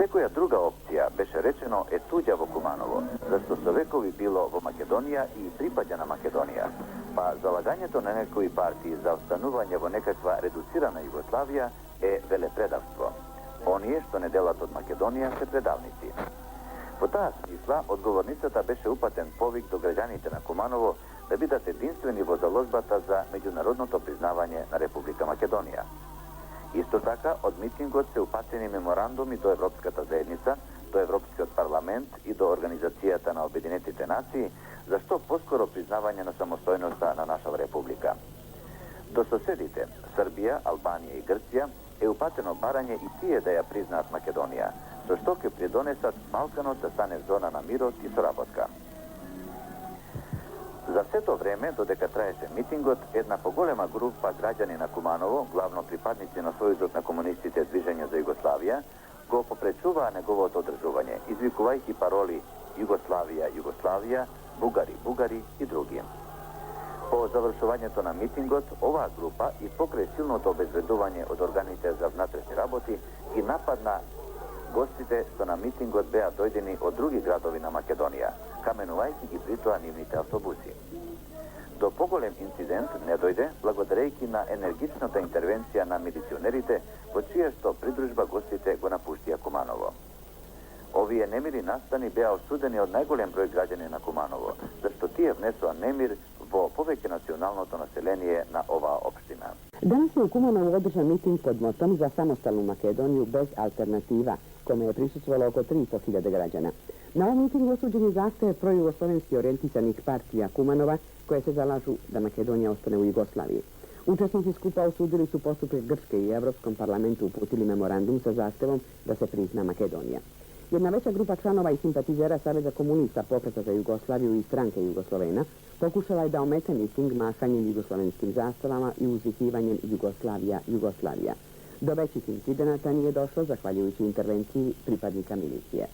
Секоја друга опција, беше речено, е туѓа во Куманово, зашто со векови било во Македонија и припаѓа на Македонија. Па залагањето на некои партии за останување во некаква редуцирана Југославија е велепредавство. Оние што не делат од Македонија се предавници. Во таа смисла, одговорницата беше упатен повик до граѓаните на Куманово да бидат единствени во заложбата за меѓународното признавање на Република Македонија. Исто така, од митингот се упатени меморандуми до Европската заедница, до Европскиот парламент и до Организацијата на Обединетите нации, за што поскоро признавање на самостојноста на нашава република. До соседите, Србија, Албанија и Грција, е упатено барање и тие да ја признаат Македонија, со што ќе придонесат Балканот да стане зона на мирот и соработка. За сето време, додека траеше митингот, една поголема група граѓани на Куманово, главно припадници на Сојузот на комунистите Движење за Југославија, го попречуваа неговото одржување, извикувајќи пароли Југославија, Југославија, Бугари, Бугари и други. По завршувањето на митингот, оваа група и покрај силното обезбедување од органите за внатрешни работи ги нападна гостите што на митингот беа дојдени од други градови на Македонија, каменувајќи ги притоа нивните автобуси. До поголем инцидент не дојде благодарејќи на енергичната интервенција на милиционерите, во чија што придружба гостите го напуштија Куманово. Овие немири настани беа осудени од најголем број граѓани на Куманово, зашто тие внесоа немир во повеќе националното население на оваа општина. Данас je u Kumanovu održan miting pod motom za samostalnu Makedoniju bez alternativa, kome je prisustvovalo oko 300.000 građana. Na ovom mitingu osuđen je zahtev projugoslovenski orijentisanih partija Kumanova, koje se zalažu da Makedonija ostane u Jugoslaviji. Učesnici skupa osudili su postupak Grčke i Evropskom parlamentu uputili memorandum sa zahtevom da se prizna Makedonija. Jedna veća grupa članova i simpatizera Saveza komunista Pokreta za Jugoslaviju i stranke Jugoslovena pokušala je da omete miting mahanjem jugoslovenskim zastavama i uzvikivanjem Jugoslavija, Jugoslavija. Do većih incidenata nije došlo zahvaljujući intervenciji pripadnika milicije.